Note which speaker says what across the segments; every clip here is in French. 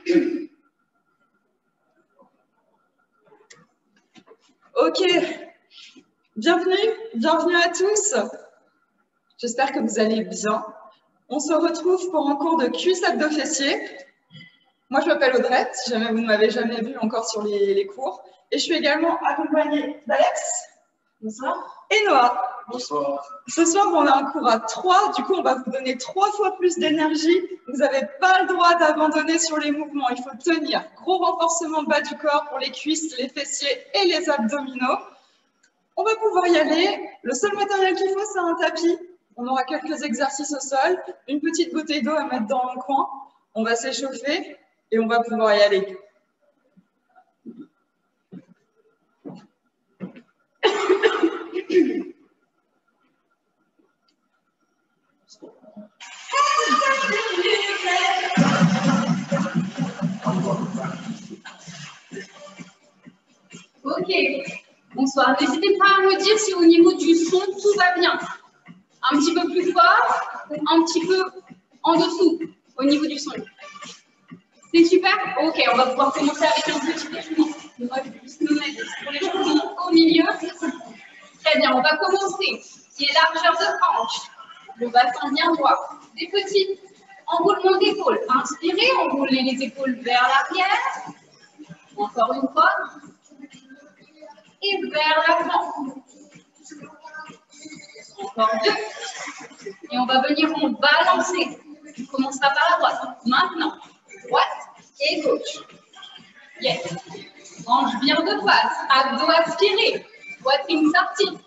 Speaker 1: Ok, bienvenue à tous. J'espère que vous allez bien. On se retrouve pour un cours de cuisses abdos-fessiers. Moi, je m'appelle Audrey, si jamais vous ne m'avez jamais vu encore sur les cours. Et je suis également accompagnée d'Alex. Bonsoir. Et Noah.
Speaker 2: Bonsoir.
Speaker 1: Ce soir, on a un cours à 3. Du coup, on va vous donner 3 fois plus d'énergie. Vous n'avez pas le droit d'abandonner sur les mouvements. Il faut tenir. Gros renforcement bas du corps pour les cuisses, les fessiers et les abdominaux. On va pouvoir y aller. Le seul matériel qu'il faut, c'est un tapis. On aura quelques exercices au sol, une petite bouteille d'eau à mettre dans le coin. On va s'échauffer et on va pouvoir y aller.
Speaker 3: Ok, bonsoir. N'hésitez pas à me dire si au niveau du son, tout va bien. Un petit peu plus fort ou un petit peu en dessous au niveau du son. C'est super? Ok, on va pouvoir commencer avec un petit échauffement. Moi, je vais juste me mettre pour l'échauffement au milieu. Très bien, on va commencer. Qui est largeur de hanche. Le bassin bien droit. Des petits enroulements d'épaules. Inspirez, enroulez les épaules vers l'arrière. Encore une fois. Et vers l'avant. Encore 2. Et on va venir en balancer. On commencera par la droite. Maintenant, droite et gauche. Yes. Hanche bien de face. Abdos aspirés. Poitrine sortie.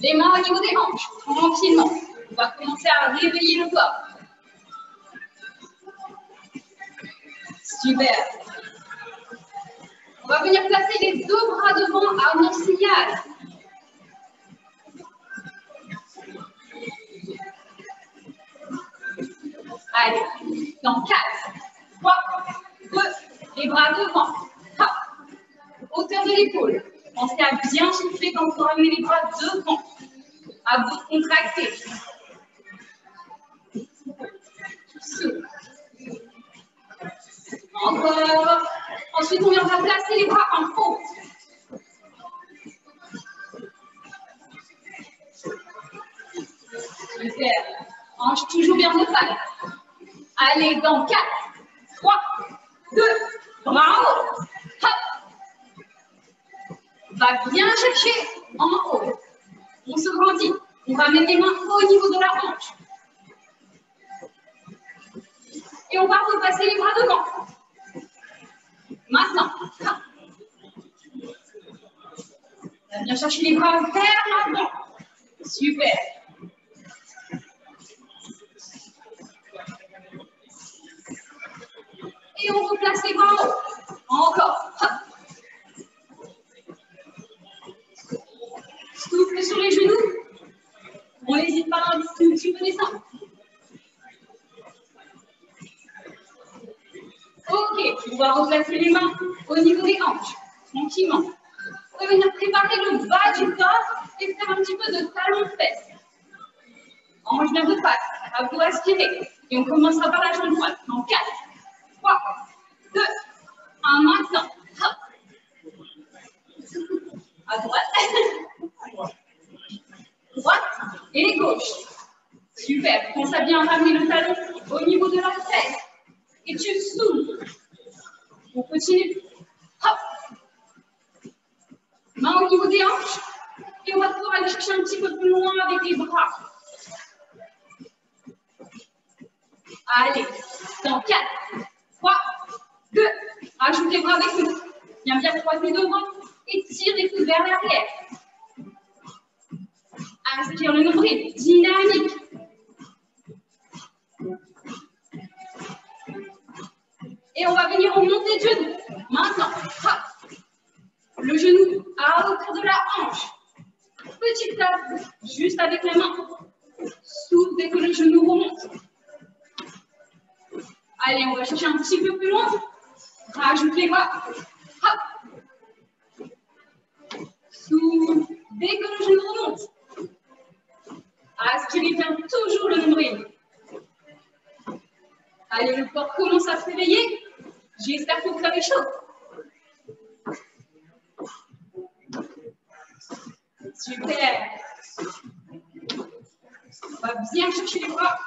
Speaker 3: Les mains au niveau des hanches. Tranquillement. On va commencer à réveiller le corps. Super. On va venir placer les 2 bras devant à mon signal. Allez, dans 4, 3, 2, les bras devant. Hop. Hauteur de l'épaule. Pensez à bien souffler quand vous ramenez les bras devant. À vous contracter. Souffle. Encore. Ensuite, on vient placer les bras en haut. Super. Hanche toujours bien de face. Allez, dans 4, 3, 2, bras en haut. Hop. Va bien chercher en haut. On se grandit. On va mettre les mains au niveau de la hanche. Et on va repasser les bras devant. Maintenant. On va bien chercher les bras vers l'avant. Super. Et on replace les bras en haut. Encore. Hop. Souffle sur les genoux. On n'hésite pas à un petit peu descendre. Ok, on va replacer les mains au niveau des hanches, tranquillement. On va venir préparer le bas du corps et faire un petit peu de talon-fesse. Hanche bien de face, à vous aspirer. Et on commencera par la jambe droite. En 4, 3, 2, 1, maintenant. Hop. À droite. Droite et gauche. Super. Pense à bien ramener le talon au niveau de la fesse. Et tu souffles. On continue. Hop. Main au niveau des hanches. Et on va pouvoir aller chercher un petit peu plus loin avec les bras. Allez. Dans 4, 3, 2. Ajoute les bras avec nous. Bien croiser devant. Et tire les coudes vers l'arrière. Inspire le nombril. Dynamique. Et on va venir en montée de genou. Maintenant, hop. Le genou à hauteur de la hanche. Petite tape, juste avec les mains. Souffle dès que le genou remonte. Allez, on va chercher un petit peu plus loin. Rajoute les bras. Hop. Souffle dès que le genou remonte. Aspirez bien toujours le nombril. Allez, le corps commence à se réveiller. J'espère que vous avez chaud. Super. On va bien chercher les bras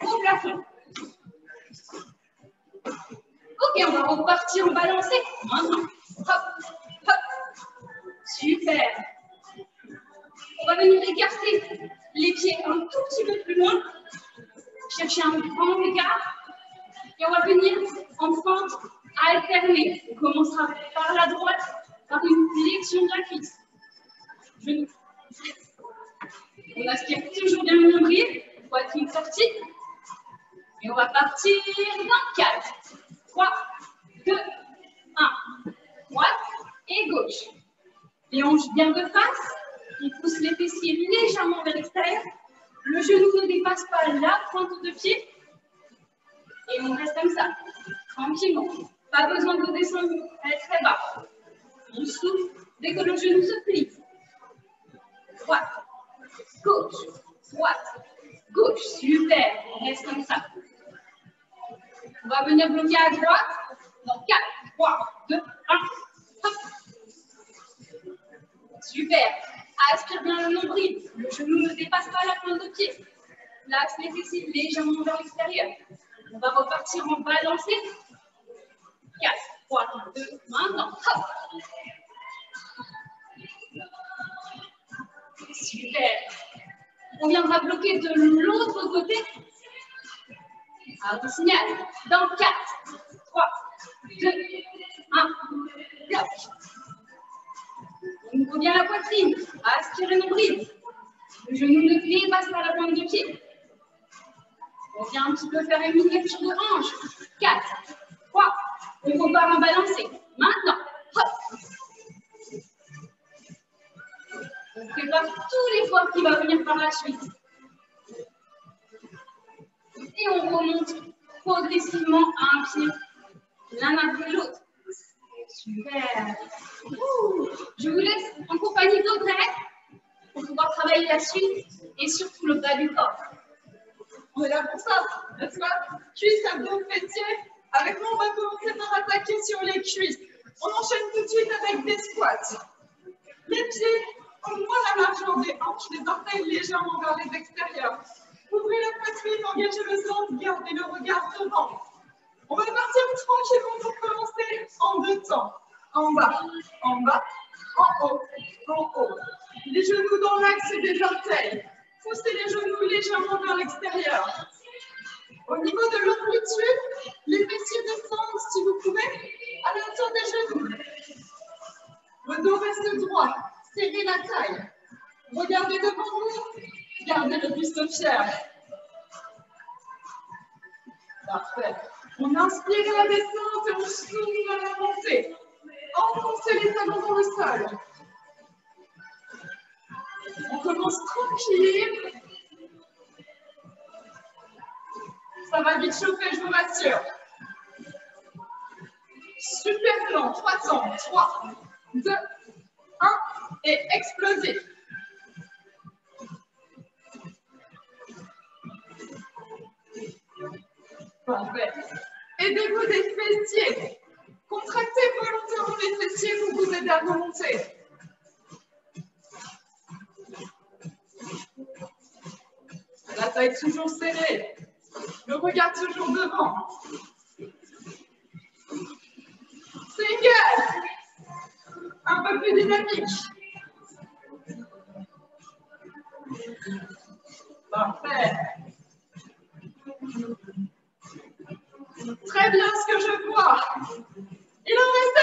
Speaker 3: au plafond. Ok, on va repartir en balancé. Maintenant. Hop, hop. Super. On va venir écarter les pieds un tout petit peu plus loin. Chercher un grand écart. Et on va venir en fente alternée. On commencera par la droite, par une flexion de la cuisse. Genou. On aspire toujours bien le nombril, poitrine sortie. Et on va partir dans 4, 3, 2, 1. Droite et gauche. Les hanches bien de face. On pousse les fessiers légèrement vers l'extérieur. Le genou ne dépasse pas la pointe de pied. Et on reste comme ça, tranquillement. Pas besoin de descendre très bas. On souffle dès que le genou se plie. Droite, gauche, droite, gauche. Super, on reste comme ça. On va venir bloquer à droite. Dans 4, 3, 2, 1. Hop. Super. Aspire bien le nombril. Le genou ne dépasse pas la pointe de pied. L'axe les fessiers légèrement vers l'extérieur. On va repartir en balancé. 4, 3, 2, maintenant. Hop. Super. On viendra bloquer de l'autre côté. Alors, on signale. Dans 4, 3, 2, 1. Bloc. On ouvre bien la poitrine. Aspirez nombril. Le genou ne dépasse pas la pointe de pied. On vient un petit peu faire une flexion de hanche. 4, 3, on repart en balancé. Maintenant, hop. On prépare tout l'effort qui va venir par la suite. Et on remonte progressivement à un pied, l'un après l'autre. Super. Je vous laisse en compagnie d'Audrey pour pouvoir travailler la suite et surtout le bas du corps.
Speaker 1: On est là pour ça, n'est-ce pas? Cuisses, abdos, fessiers. Avec moi, on va commencer par attaquer sur les cuisses. On enchaîne tout de suite avec des squats. Les pieds au moins la largeur des hanches, les orteils légèrement vers les extérieurs. Ouvrez la poitrine, engagez le centre, gardez le regard devant. On va partir tranquillement pour commencer en 2 temps. En bas, en haut, en haut. Les genoux dans l'axe des orteils. Poussez les genoux légèrement vers l'extérieur. Au niveau de l'amplitude, les fessiers descendent, si vous pouvez, à la hauteur des genoux. Le dos reste droit, serrez la taille. Regardez devant vous, gardez le buste fier. Parfait. On inspire à la descente et on souffle à la montée. Enfoncez les talons dans le sol. On commence tranquille. Ça va vite chauffer, je vous rassure. Super lent, 3 temps. 3, 2, 1 et explosez. Parfait. Aidez-vous des fessiers. Contractez volontairement les fessiers pour vous aider à remonter. La taille toujours serrée. Le regard toujours devant. Single. Un peu plus dynamique. Parfait. Très bien ce que je vois. Il en reste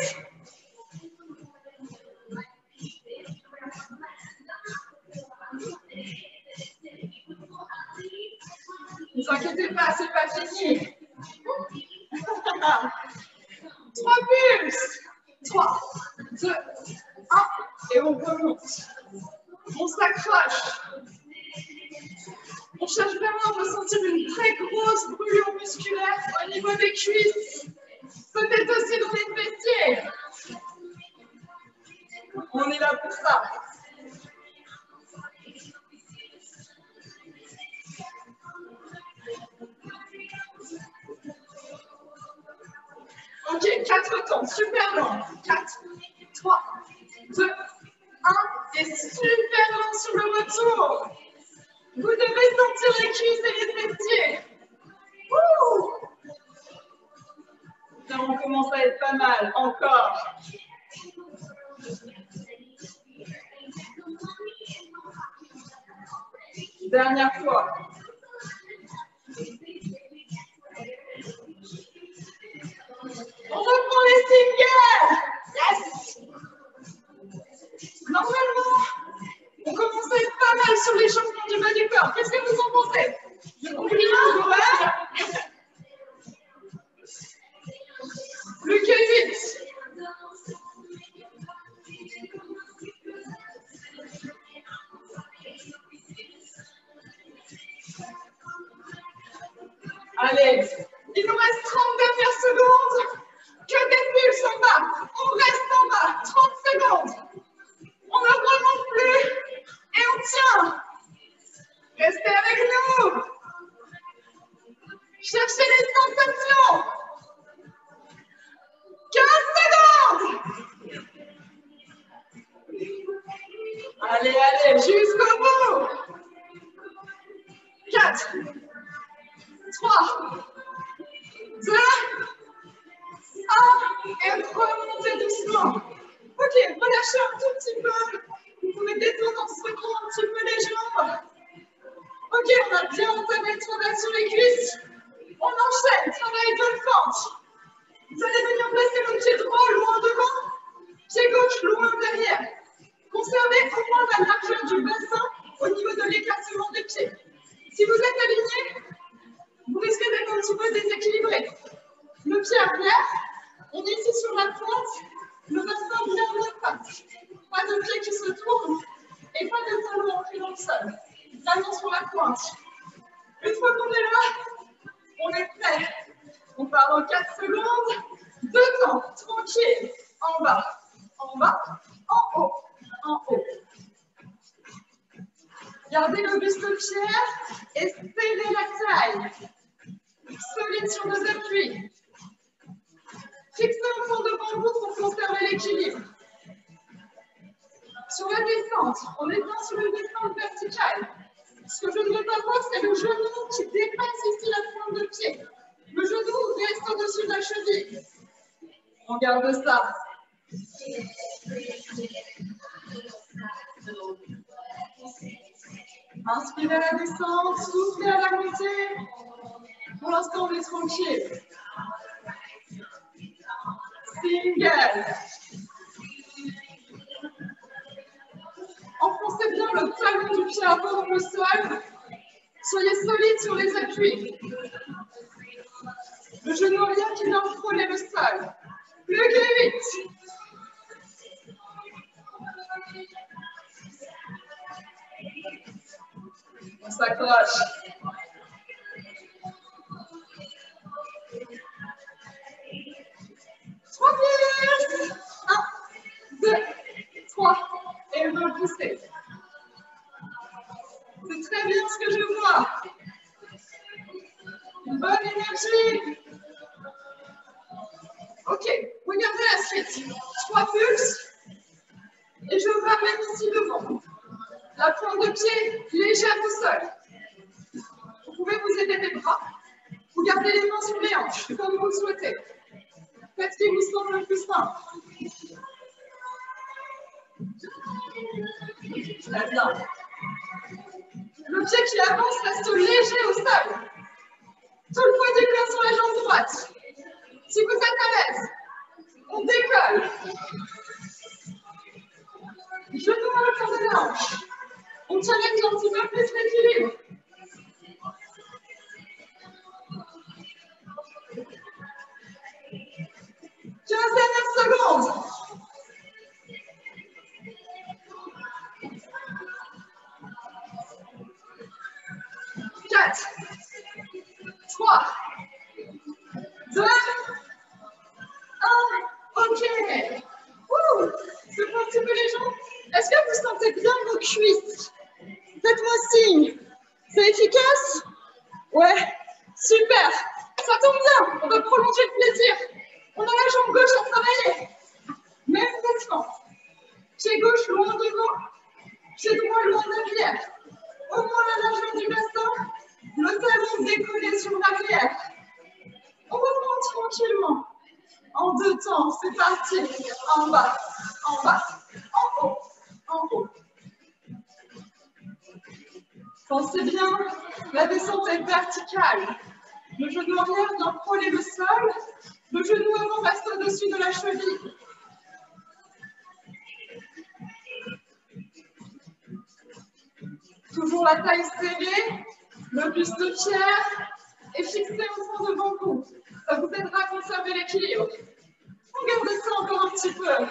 Speaker 1: 8. Ne vous inquiétez pas, c'est pas fini. 3 pulses. 3, 2, 1 et on remonte. On s'accroche. On cherche vraiment à ressentir une très grosse brûlure musculaire au niveau des cuisses. Peut-être aussi dans les fessiers. On est là pour ça. Ok, 4 temps, super long. 4, 3, 2, 1. Et super long sur le retour. Vous devez sentir les cuisses et les fessiers. Ouh! Là, on commence à être pas mal. Encore. Dernière fois. On reprend les singles. Yes! Normalement, on commence à être pas mal sur les changements du bas du corps. Qu'est-ce que vous en pensez? Je compliment, ouais. Plus que 8. Allez, il nous reste 30 dernières secondes. Que des pulses en bas. On reste en bas. 30 secondes. On ne remonte plus. Et on tient. Restez avec nous. Cherchez les sensations. 15 secondes. Allez, allez, jusqu'au bout. 4, 3, 2, 1. Et remontez doucement. Ok, relâchez un tout petit peu. Vous pouvez détendre en secouant un petit peu les jambes. Ok, on a bien entamé le travail sur les cuisses. On enchaîne, travail de fente. Vous allez venir placer le pied droit loin devant, pied gauche loin derrière. Conservez au moins la largeur du bassin au niveau de l'écartement des pieds. Si vous êtes aligné, vous risquez d'être un petit peu déséquilibré. Le pied arrière, on est ici sur la pointe, le bassin bien en face. Pas de pied qui se tourne et pas de talon ancré dans le sol. Vraiment sur la pointe. Une fois qu'on est là, on est prêt. On part en 4 secondes. 2 temps, tranquille. En bas, en haut, en haut. Gardez le buste fier et serrez la taille. Solide sur nos appuis. Fixez un fond devant vous pour conserver l'équilibre. Sur la descente, on est bien sur une descente verticale. Ce que je ne veux pas voir, c'est le genou qui dépasse ici la pointe de pied. Le genou reste au-dessus de la cheville. On garde ça. Inspirez à la descente, soufflez à la montée. Pour l'instant, on est tranquille. Single. Enfoncez bien le talon du pied avant dans le sol. Soyez solide sur les appuis. Le genou arrière qui vient frôler le sol. Plus que 8. On s'accroche. Tranquille. 1, 2, 3. Et repoussez. C'est très bien ce que je vois. Bonne énergie. Ok, regardez la suite. 3 pulses. Et je vous ramène ici devant. La pointe de pied légère au sol. Vous pouvez vous aider des bras. Vous gardez les mains sur les hanches, comme vous le souhaitez. Faites ce qui vous semble le plus simple. Très bien. Le pied qui avance reste léger au sol. Tout le poids du corps sur la jambe droite. Si vous êtes à l'aise, on décolle. Genou à la fin de la hanche. On challenge un petit peu plus l'équilibre. Secondes. 4, 3, 2, 1. Ok. Secouez un petit peu les jambes. Est-ce que vous sentez bien vos cuisses? Faites-moi signe. C'est efficace? Ouais. Super. Ça tombe bien. On va prolonger le plaisir. On a la tranquillement. En 2 temps, c'est parti. En bas, en haut, en haut. Pensez bien, la descente est verticale. Le genou arrière vient frôler le sol. Le genou avant reste au-dessus de la cheville. Toujours la taille serrée, le buste fier et fixé au fond devant vous. Ça vous aidera à conserver l'équilibre. On garde ça encore un petit peu.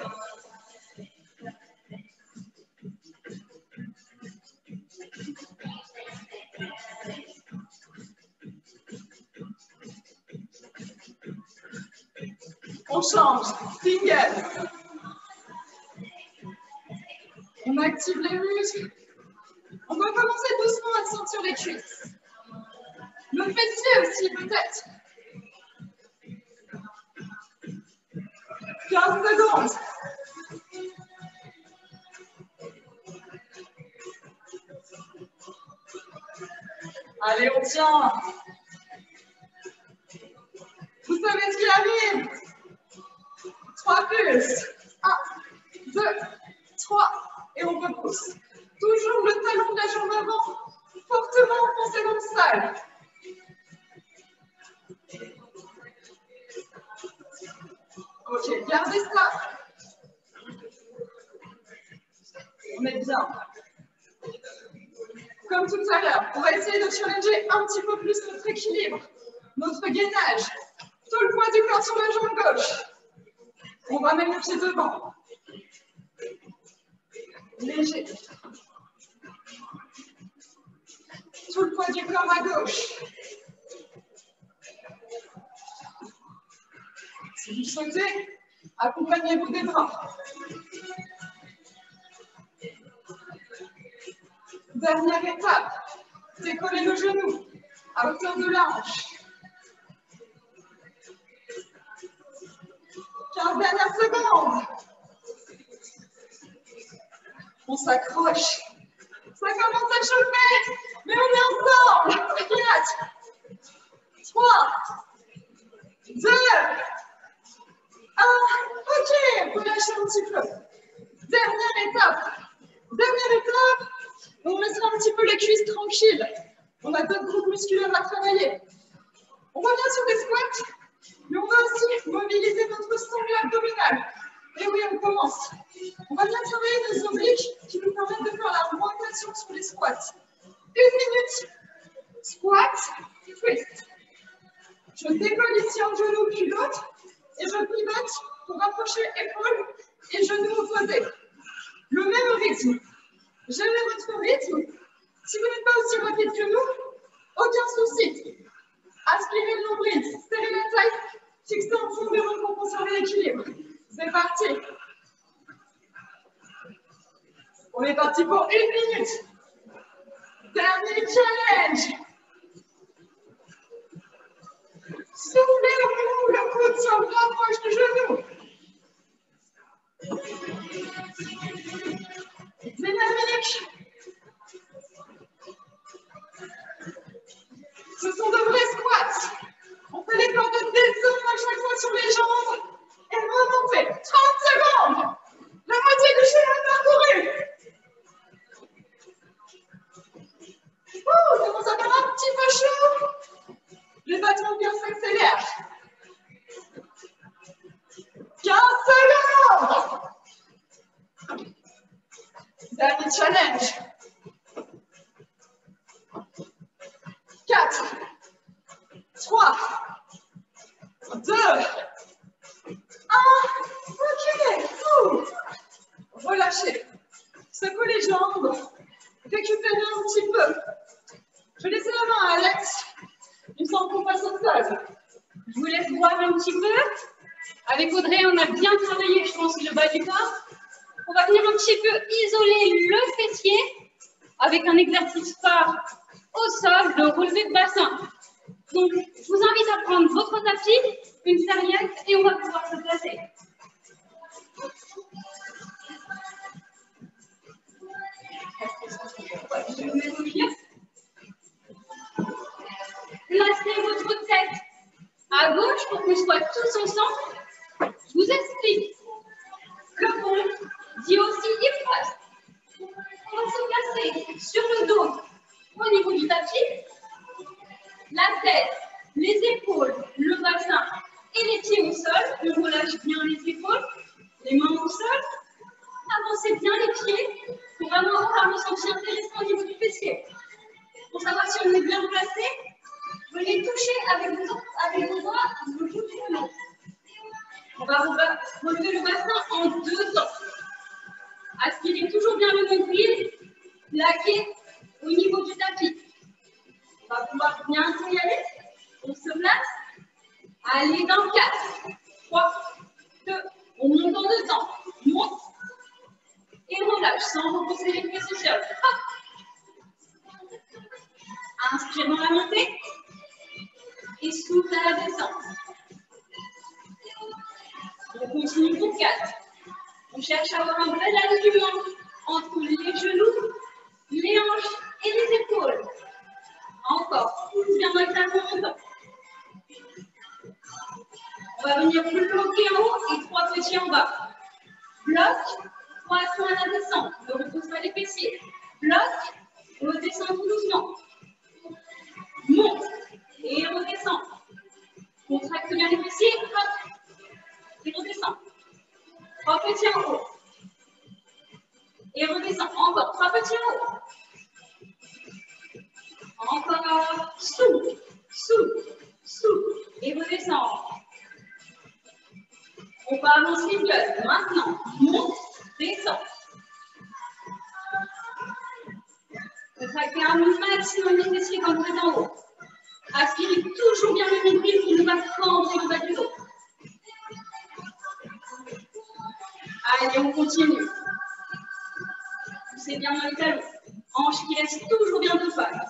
Speaker 1: On change, single. On active les muscles. On va commencer doucement à sentir les cuisses. Le fessier aussi, peut-être. 15 secondes. Allez, on tient. Vous savez ce qui arrive. 3 plus. 1, 2, 3. Et on repousse. Toujours le talon de la jambe avant, fortement enfoncé dans le sol. Ok, gardez ça. On est bien. Comme tout à l'heure, on va essayer de challenger un petit peu plus notre équilibre, notre gainage. Tout le poids du corps sur la jambe gauche. On ramène le pied devant. Léger. Tout le poids du corps à gauche. Si vous souhaitez, accompagnez-vous des bras. Dernière étape, décollez le genou à hauteur de la hanche. 15 dernières secondes. On s'accroche. Ça commence à chauffer, mais on est ensemble. 4, 3, 2, 1. Ok, vous lâchez un petit peu. Dernière étape. On laissera un petit peu les cuisses tranquilles. On a d'autres groupes musculaires à travailler. On revient sur des squats, mais on va aussi mobiliser notre sangle abdominale. Et oui, on commence. On va bien travailler nos obliques qui nous permettent de faire la rotation sur les squats. 1 minute. Squat, twist. Je décolle ici un genou puis l'autre et je pivote pour rapprocher épaules et genoux opposés. Le même rythme. Gérez votre rythme. Si vous n'êtes pas aussi rapide que nous, aucun souci. Aspirez le nombril, serrez la taille, fixez en fond devant pour conserver l'équilibre. C'est parti. On est parti pour 1 minute. Dernier challenge. Soufflez au moment où le coude se rapproche du genou. Dynamique. Ce sont de vrais squats. On fait l'effort de descendre à chaque fois sur les jambes et remonter. 30 secondes. La moitié du chemin parcouru. Ça commence à faire un petit peu chaud. Les battements de cœur s'accélèrent. 15 secondes. Dernier challenge. 4, 3, 2, 1. Ok. Relâchez. Secouez les jambes. Récupérez un petit peu. Je vais laisser la main à Alex. Il me semble qu'on passe au sol.
Speaker 3: Je vous laisse voir un petit peu. Avec Audrey, on a bien travaillé, je pense, le bas du corps. On va venir un petit peu isoler le fessier avec un exercice fort au sol de relevé de bassin. Donc, je vous invite à prendre votre tapis, une serviette et on va pouvoir se placer. Placez votre tête à gauche pour qu'on soit tous ensemble, je vous explique. Le pont dit aussi impasse. On va se placer sur le dos au niveau du tapis. La tête, les épaules, le bassin et les pieds au sol. On relâche bien les épaules, les mains au sol. Avancez bien les pieds pour vraiment avoir un ressenti intéressant au niveau du fessier. Pour savoir si on est bien placé, venez toucher avec vos doigts le bout du genou. On va relever le bassin en 2 temps. Aspirez toujours bien le nombril, plaqué au niveau du tapis. On va pouvoir bien y aller. On se place. Allez dans 4, 3, 2, on monte en 2 temps. Monte et relâche sans repousser les pieds sur le sol. Inspire dans la montée et souffle à la descente. On continue pour 4. On cherche à avoir un bel alignement entre les genoux, les hanches et les épaules. Encore, pousse bien dans le talon montant. On va venir bloquer en haut et 3 petits en bas. Bloc, 3 soins à la descente. Ne repousse pas les fessiers. Bloc, redescend tout doucement. Monte et redescend. Contracte bien les fessiers, hop, et redescend. 3 petits en haut. Et redescend. Encore 3 petits en haut. Encore, souffle, souffle, souffle, et redescend. On part en single. Maintenant, monte, descend. Contractez un maximum les fessiers quand vous êtes en haut. Aspirez toujours bien le nombril pour ne pas fendre le bas du dos. Allez, on continue. Poussez bien dans les talons. Hanches qui restent toujours bien de face.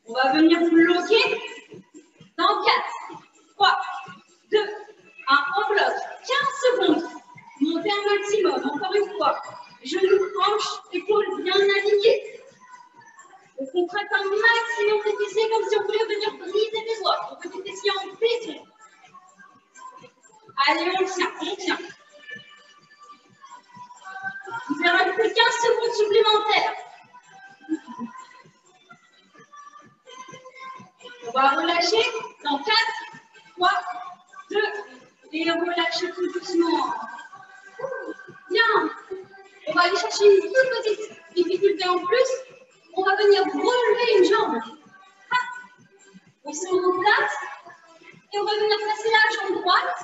Speaker 3: On va venir bloquer dans 4, 3, 2, 1. On bloque 15 secondes. Montez un maximum, encore une fois. Genoux, hanches, épaules bien alignées. On contracte un maximum les fessiers comme si on voulait venir briser les doigts. On fait des fessiers en béton. Allez, on tient, on tient. Vous avez plus 15 secondes supplémentaires. On va relâcher dans 4, 3, 2, et relâcher tout doucement. Bien. On va aller chercher une toute petite difficulté en plus. On va venir relever une jambe. On se replace et on va venir placer la jambe droite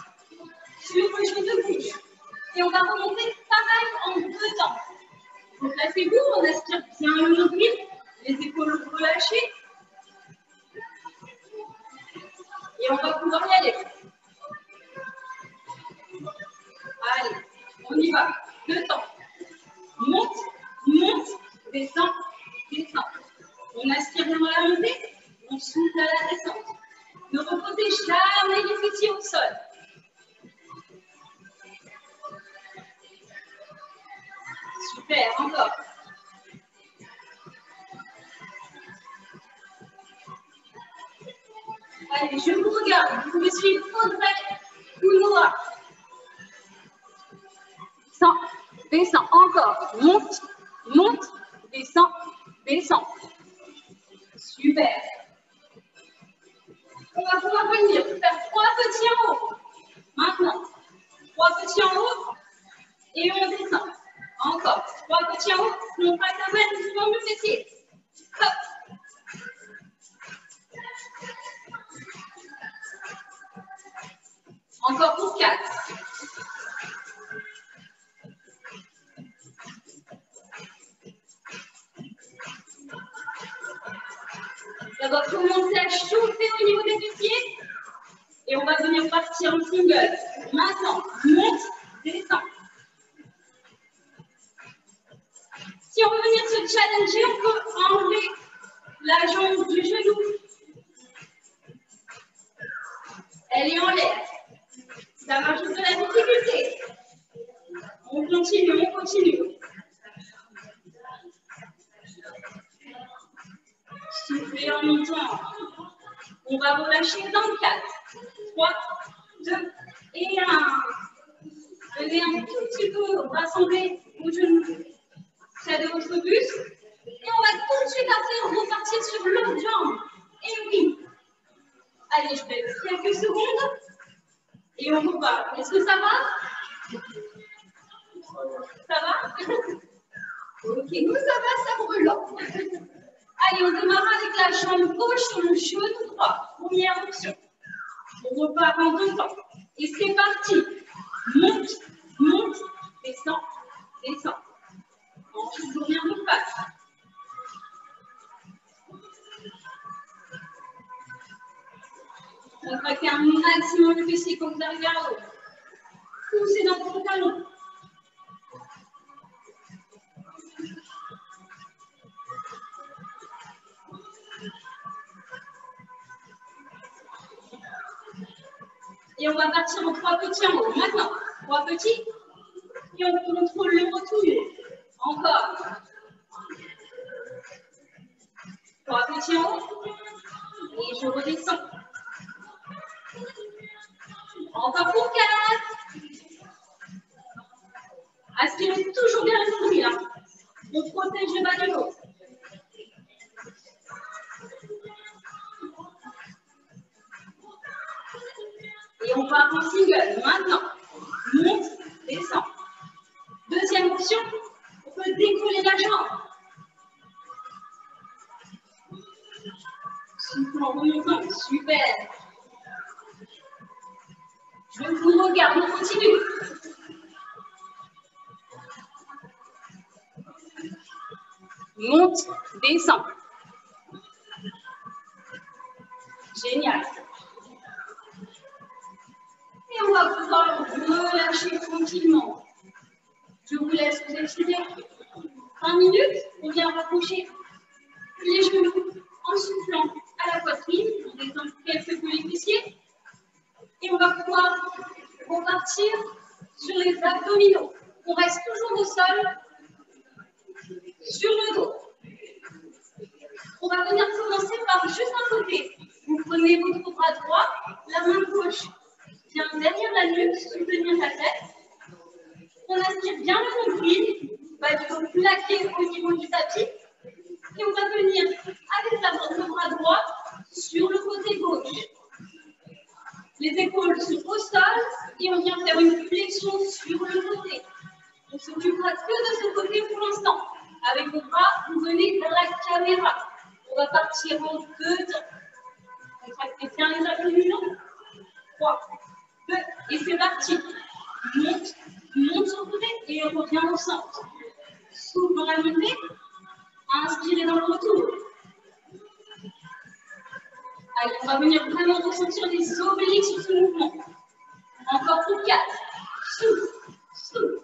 Speaker 3: sur le genou de gauche. Et on va remonter pareil en 2 temps. Donc placez-vous, on aspire bien le nombril, les épaules relâchées. Et on va pouvoir y aller. Allez, on y va. 2 temps. Monte, monte, descend, descend. On aspire bien à la montée, on souffle à la descente. Ne reposez jamais les fessiers au sol. Super, encore. Allez, je vous regarde. Vous pouvez suivre Audrey ou Noah. Descend, descend, encore. Monte, monte, descend, descend. Super. On va pouvoir venir faire 3 petits en haut. Maintenant, 3 petits en haut et on descend. Encore 3 petits en haut, on passe à peine souvent le fessier. Hop. Encore pour 4. Ça va commencer à chauffer au niveau des fessiers. Et on va venir partir en single. Maintenant, monte, descend. Si on veut venir se challenger, on peut enlever la jambe du genou. Elle est en l'air. Ça marche de la difficulté. On continue, on continue. Soufflez en montant. On va relâcher dans 4, 3, 2 et 1. Venez un tout petit peu rassembler vos genoux près de votre buste. Et on va tout de suite après repartir sur l'autre jambe. Et oui. Allez, je laisse quelques secondes. Et on repart. Est-ce que ça va? Ça va? Ok, nous ça va, ça brûle. Allez, on démarre avec la jambe gauche sur le genou droit. Première option. On repart en 2 temps. Et c'est parti. Monte, monte, descend, descend. Ensuite, on revient de face. Contractez un maximum le fessier quand vous arrivez en haut. Poussez dans votre talon. Et on va partir en 3 petits en haut. Maintenant, 3 petits. Et on contrôle le retour. Encore. 3 petits en haut. Et je redescends. Encore pour 4. Aspirez toujours bien le nombril. On protège le bas de dos. Et on part en single. Maintenant, monte, descend. Deuxième option, on peut décoller la jambe. Souffle en remontant, super. Je vous regarde, on continue. Monte, descend. Génial. Et on va pouvoir relâcher tranquillement. Je vous laisse vous étirer 5 minutes. On vient rapprocher les genoux en soufflant à la poitrine. On descend quelques peu les fessiers. Et on va pouvoir repartir sur les abdominaux. On reste toujours au sol, sur le dos. On va venir commencer par juste un côté. Vous prenez votre bras droit, la main gauche vient derrière la nuque, soutenir la tête. On aspire bien le nombril, bas du dos plaqué au niveau du tapis. Et on va venir avec le bras droit sur le côté gauche. Les épaules sont au sol et on vient faire une flexion sur le côté. On ne s'occupera que de ce côté pour l'instant. Avec vos bras, vous venez vers la caméra. On va partir en 2 temps. Contractez bien les abdominaux. 3, 2, et c'est parti. Monte, monte sur le côté et on revient au centre. Souffle dans la montée. Inspirez dans le retour. Allez, on va venir vraiment ressentir les obliques sur ce mouvement. Encore pour 4. Souffle, souffle.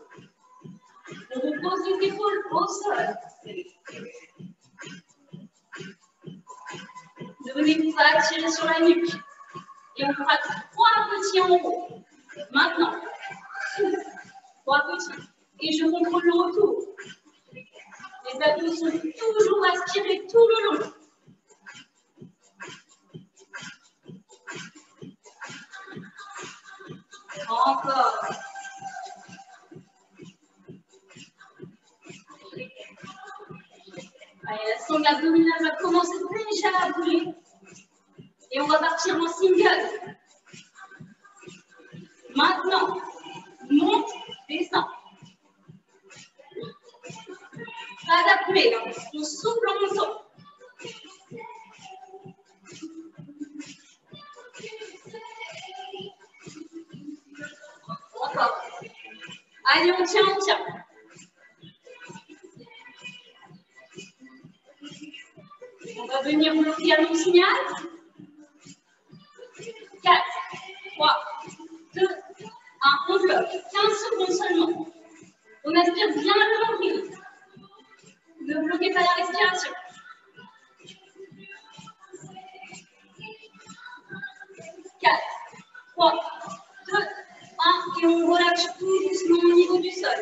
Speaker 3: On repose les épaules au sol. Ne venez pas tirer sur la nuque. Et on fera 3 petits en haut. Maintenant, souffle. 3 petits. Et je contrôle le retour. Les abdos sont toujours aspirés tout le long. Encore. Allez, la sangle abdominale va commencer déjà à bouger. Et on va partir en single. Maintenant, monte, descend. Pas d'appeler, hein. On souffle en montant. Encore. Allez, on tient, on tient. On va venir bloquer à mon signal. 4, 3, 2, 1. On bloque. 15 secondes seulement. On aspire bien le nombril. Ne bloquez pas la respiration. 4, 3, 2, 1. Et on relâche tout doucement au niveau du sol.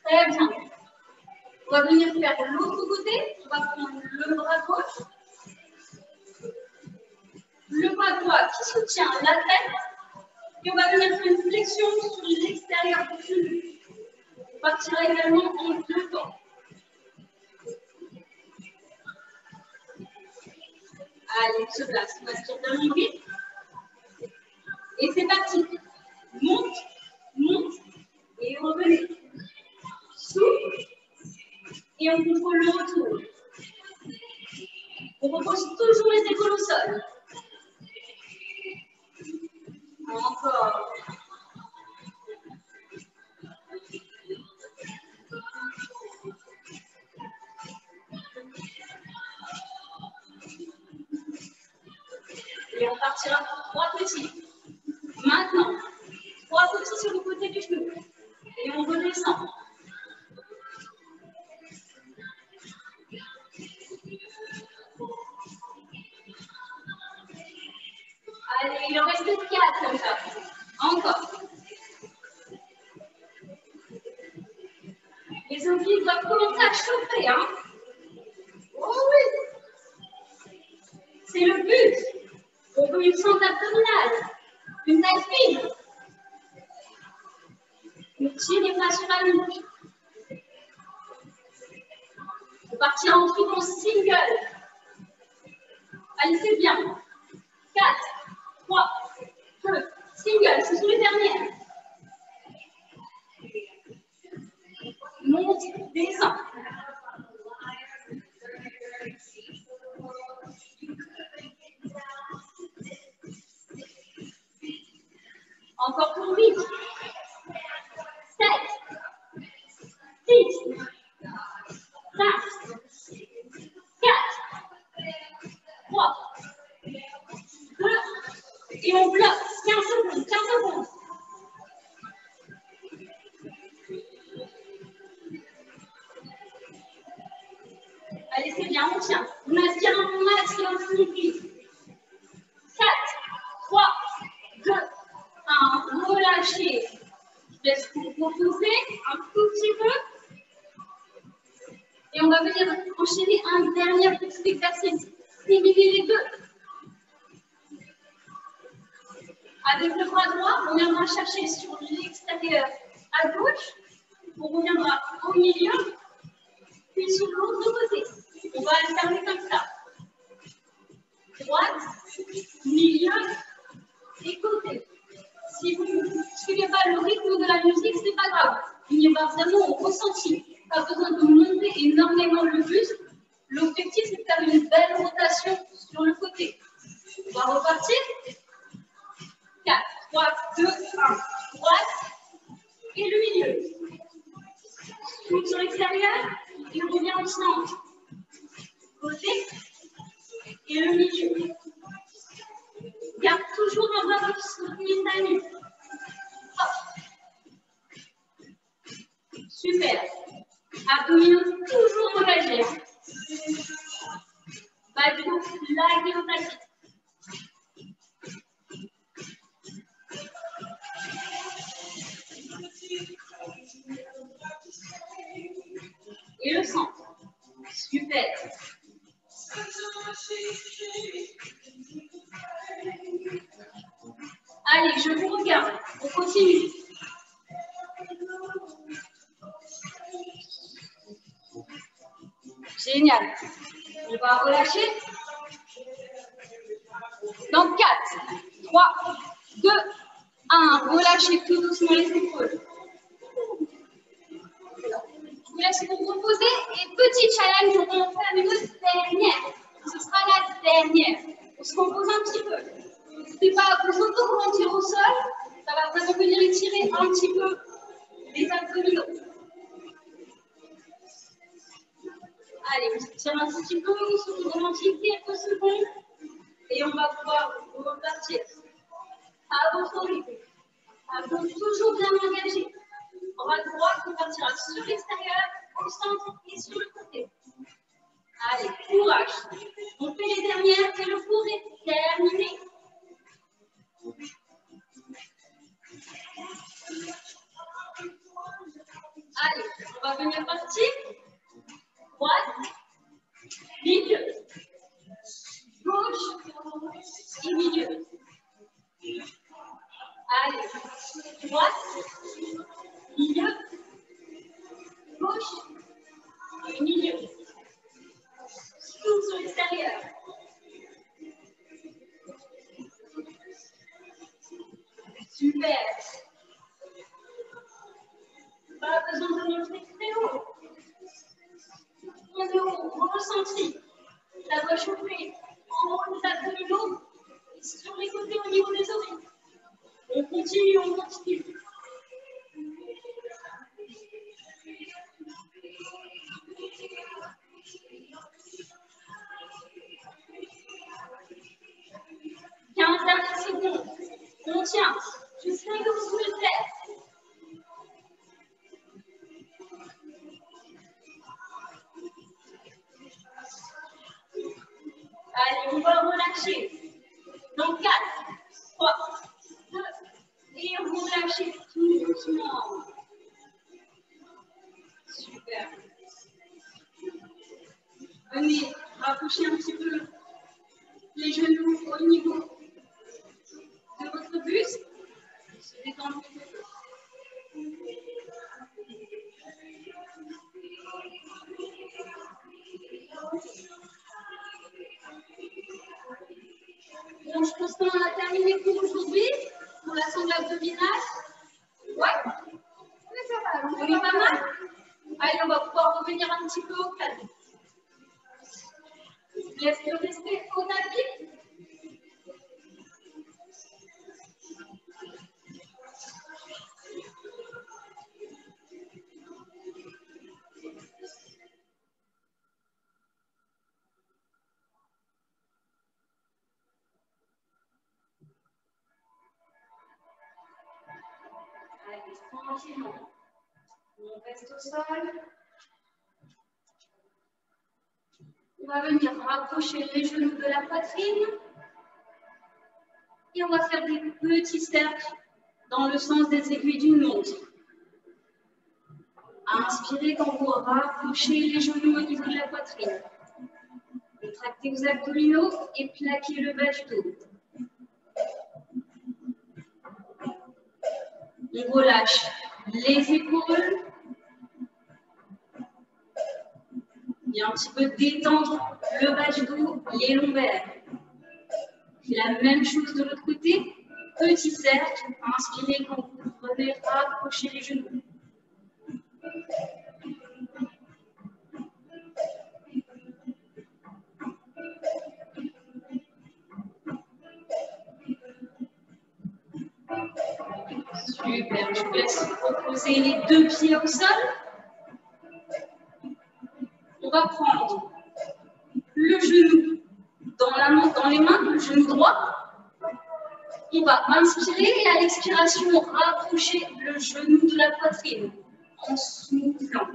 Speaker 3: Très bien. On va venir faire l'autre côté. On va prendre le bras gauche. le bras droit qui soutient la tête. Et on va venir faire une flexion sur l'extérieur du genou. On partira également en deux temps. Allez, on se place. On va se tourner dans le rythme. Et c'est parti. Monte, monte et revenez. Souffle et on contrôle le retour. On repose toujours les épaules au sol. Encore. Et on partira pour 3 petits. Maintenant, 3 petits sur le côté du genou. Et on redescend. Allez, il en reste 4 comme ça. Encore. Les obliques doivent commencer à chauffer, hein? Oh oui! C'est le but. On veut une fente abdominale, une taille fine. Ne tirez pas sur la nuque. On partira ensuite en single. Allez, c'est bien. 4, 3, 2, single, ce sont les dernières. Monte, descend. Encore pour 8, 7, 6, 5, 4, 3, 2, et on bloque 15 secondes, 15 secondes. Allez, c'est bien, on tient. On aspire un maximum de fluide. 4, 3, 2, 1. Relâchez. Je laisse vous reposer un tout petit peu. Et on va venir enchaîner un dernier petit exercice. Diviser les deux. Avec le bras droit, on viendra chercher sur l'extérieur à gauche. On reviendra au milieu, puis sur l'autre côté. On va alterner comme ça. Droite, milieu et côté. Si vous ne suivez pas le rythme de la musique, ce n'est pas grave. Il y va vraiment au ressenti. Pas besoin de monter énormément le buste. L'objectif, c'est de faire une belle rotation sur le côté. On va repartir. 4, 3, 2, 1. Droite et le milieu. Souffle sur l'extérieur et on revient au centre. Côté et le milieu. Garde toujours un bras qui se retient la nuque. Super. Abdominaux toujours relâchés. Bas du dos, largué au tapis. Et le centre. Super. Allez, je vous regarde. On continue. Génial. On va relâcher. Dans 4, 3, 2, 1. Relâchez tout doucement les épaules. Je vous laisse vous reposer. Et petit challenge, on va en faire une dernière. Ce sera la dernière. On se repose un petit peu. N'hésitez pas à vous auto-ralentir au sol. Ça va vraiment venir étirer un petit peu les abdominaux. Allez, on se tire un petit peu, on se ralentit quelques secondes. Et on va pouvoir repartir à votre rythme. Abdos toujours bien engagés. Bras droit, on partira sur l'extérieur, au centre et sur le côté. Allez, courage. On fait les dernières et le cours est terminé. Allez, on va venir partir. Droite, milieu, gauche et milieu. Allez, droite, milieu, gauche, et milieu. Souffle sur l'extérieur. Super. Pas besoin de monter très haut. Point de haut, ressenti. La voix chauffée en haut des abdominaux et sur les côtés au niveau des oreilles. On continue, on continue. Dernières secondes. On tient jusqu'à ce que vous pouvez le faire. Allez, on va relâcher. Dans 4, 3, 2, et relâchez tout doucement. Super. Venez rapprocher un petit peu les genoux au niveau de votre buste. Se détendre un petit peu. Bon, je pense qu'on a terminé pour aujourd'hui, pour la sangle abdominale. Ouais, on est pas mal. Allez, on va pouvoir revenir un petit peu au calme. Laisse-le rester au tapis. Allez, tranquillement. On reste au sol. On va venir rapprocher les genoux de la poitrine. Et on va faire des petits cercles dans le sens des aiguilles d'une montre. Inspirez quand vous rapprochez les genoux au niveau de la poitrine. Contractez vos abdominaux et plaquez le bas du dos. On relâche les épaules. Et un petit peu détendre le bas du dos, les lombaires. Puis la même chose de l'autre côté. Petit cercle. Inspirez quand vous venez rapprocher les genoux. Super, je vous laisse reposer les deux pieds au sol. On va prendre le genou dans les mains, le genou droit. On va inspirer et à l'expiration, rapprocher le genou de la poitrine en soufflant.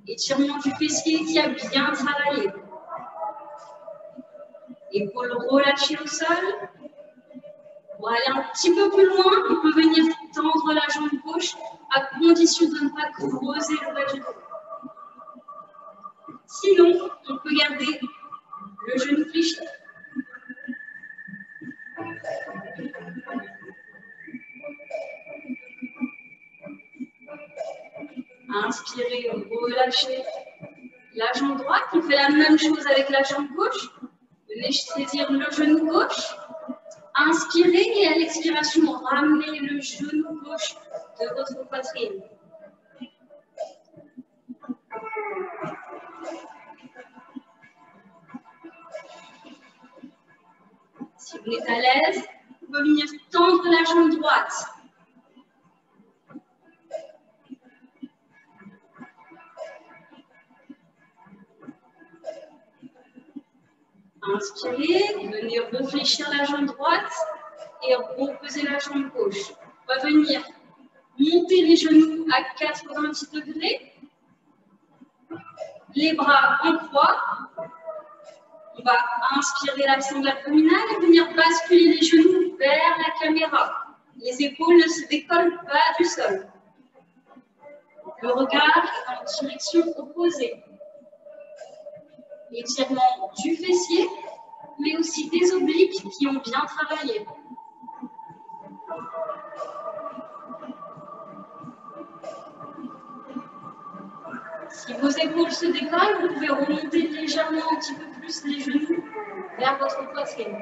Speaker 3: Étirement du fessier qui a bien travaillé. Épaules relâchées au sol. Pour aller un petit peu plus loin, on peut venir tendre la jambe gauche à condition de ne pas creuser le bas du dos. Sinon, on peut garder le genou fléchi. Inspirez, relâchez la jambe droite. On fait la même chose avec la jambe gauche. Venez saisir le genou gauche. Inspirez et à l'expiration, ramenez le genou gauche de votre poitrine. Si vous êtes à l'aise, vous pouvez venir tendre la jambe droite. Inspirez, venez réfléchir la jambe droite et reposer la jambe gauche. On va venir monter les genoux à 90 degrés. Les bras en croix. On va inspirer la sangle abdominale et venir basculer les genoux vers la caméra. Les épaules ne se décollent pas du sol. Le regard est en direction opposée. Étirement du fessier, mais aussi des obliques qui ont bien travaillé. Vos épaules se décollent, vous pouvez remonter légèrement un petit peu plus les genoux vers votre poitrine.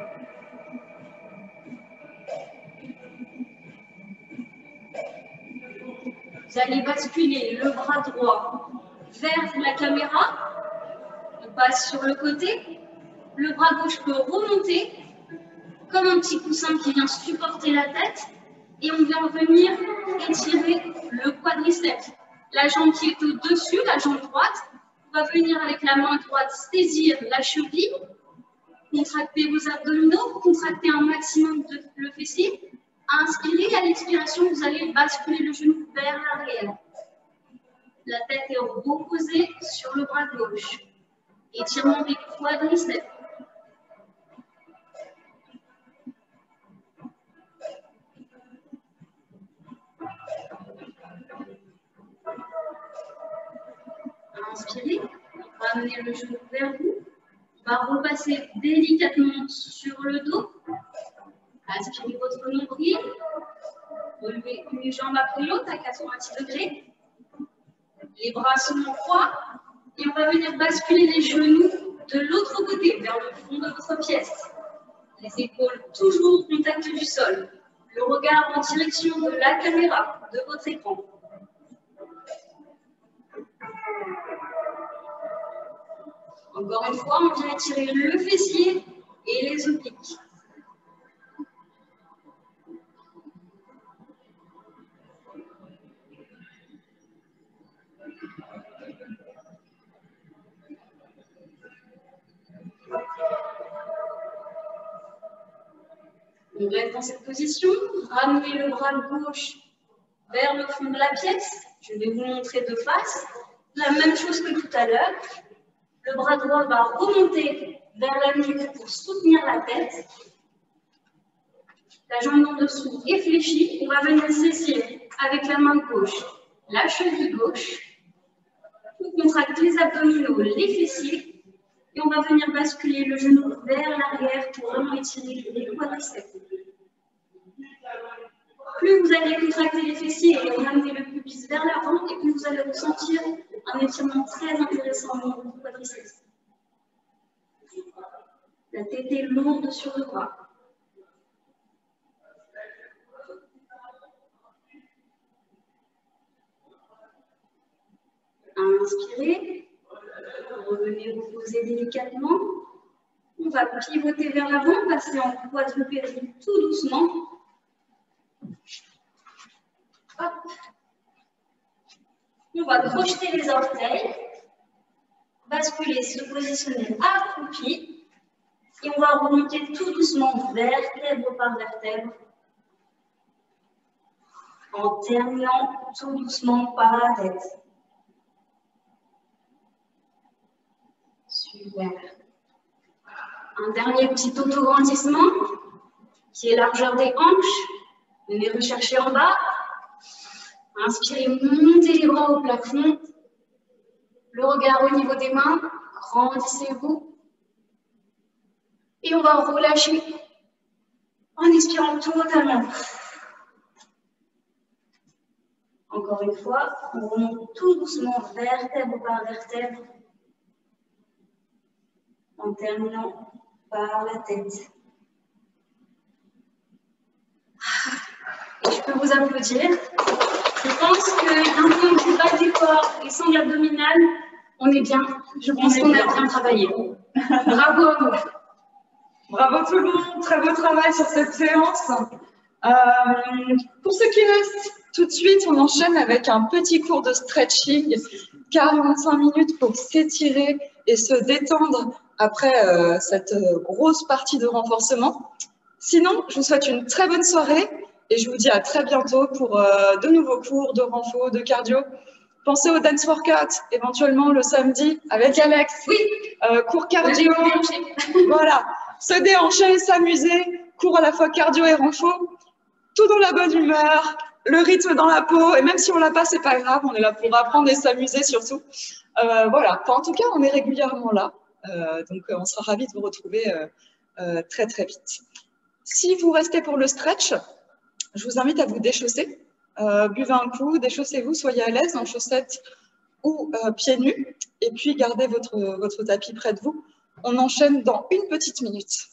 Speaker 3: Vous allez basculer le bras droit vers la caméra. On passe sur le côté. Le bras gauche peut remonter comme un petit coussin qui vient supporter la tête. Et on vient venir étirer le quadriceps. La jambe qui est au-dessus, la jambe droite, on va venir avec la main droite saisir la cheville, contracter vos abdominaux, contracter un maximum le fessier. Inspirez, à l'expiration, vous allez basculer le genou vers l'arrière. La tête est reposée sur le bras gauche. Étirement des quadriceps. Inspirez, ramenez le genou vers vous. On va repasser délicatement sur le dos. Aspirez votre nombril. Relevez une jambe après l'autre à 90 degrés. Les bras sont en croix. Et on va venir basculer les genoux de l'autre côté, vers le fond de votre pièce. Les épaules toujours au contact du sol. Le regard en direction de la caméra, de votre écran. Encore une fois, on vient étirer le fessier et les obliques. On reste dans cette position. Ramenez le bras gauche vers le fond de la pièce. Je vais vous montrer de face. La même chose que tout à l'heure. Le bras droit va remonter vers la nuque pour soutenir la tête. La jambe en dessous est fléchie. On va venir saisir avec la main gauche la cheville gauche. On contracte les abdominaux, les fessiers. Et on va venir basculer le genou vers l'arrière pour vraiment étirer les quadriceps. Plus vous allez contracter les fessiers et ramener le pubis vers l'avant, et plus vous allez ressentir un étirement très intéressant au niveau du quadriceps. La tête est lourde sur le bras. Inspirez, revenez vous poser délicatement. On va pivoter vers l'avant, passer en quadrupédie tout doucement. Hop. On va crocheter les orteils, basculer, se positionner accroupi. Et on va remonter tout doucement vertèbre par vertèbre, en terminant tout doucement par la tête. Super. Un dernier petit auto-grandissement, qui est largeur des hanches. Venez rechercher en bas. Inspirez, montez les bras au plafond. Le regard au niveau des mains. Grandissez-vous. Et on va relâcher en expirant totalement. Encore une fois, on remonte tout doucement vertèbre par vertèbre en terminant par la tête. Et je peux vous applaudir. Je pense que d'un point de vue bas du corps et sangle abdominal, on est bien. Je pense qu'on a bien travaillé. Bravo à vous.
Speaker 1: Bravo tout le monde, très beau travail sur cette séance. Pour ceux qui restent, tout de suite, on enchaîne avec un petit cours de stretching, 45 minutes pour s'étirer et se détendre après cette grosse partie de renforcement. Sinon, je vous souhaite une très bonne soirée et je vous dis à très bientôt pour de nouveaux cours de renfo, de cardio. Pensez au dance workout, éventuellement le samedi avec Alex.
Speaker 3: Oui.
Speaker 1: Cours cardio. Voilà. Se déhancher, s'amuser, cours à la fois cardio et renfo, tout dans la bonne humeur, le rythme dans la peau, et même si on l'a pas, c'est pas grave, on est là pour apprendre et s'amuser surtout. Voilà, enfin, en tout cas, on est régulièrement là, donc on sera ravis de vous retrouver très très vite. Si vous restez pour le stretch, je vous invite à vous déchausser, buvez un coup, déchaussez-vous, soyez à l'aise en chaussettes ou pieds nus. Et puis, gardez votre tapis près de vous. On enchaîne dans une petite minute.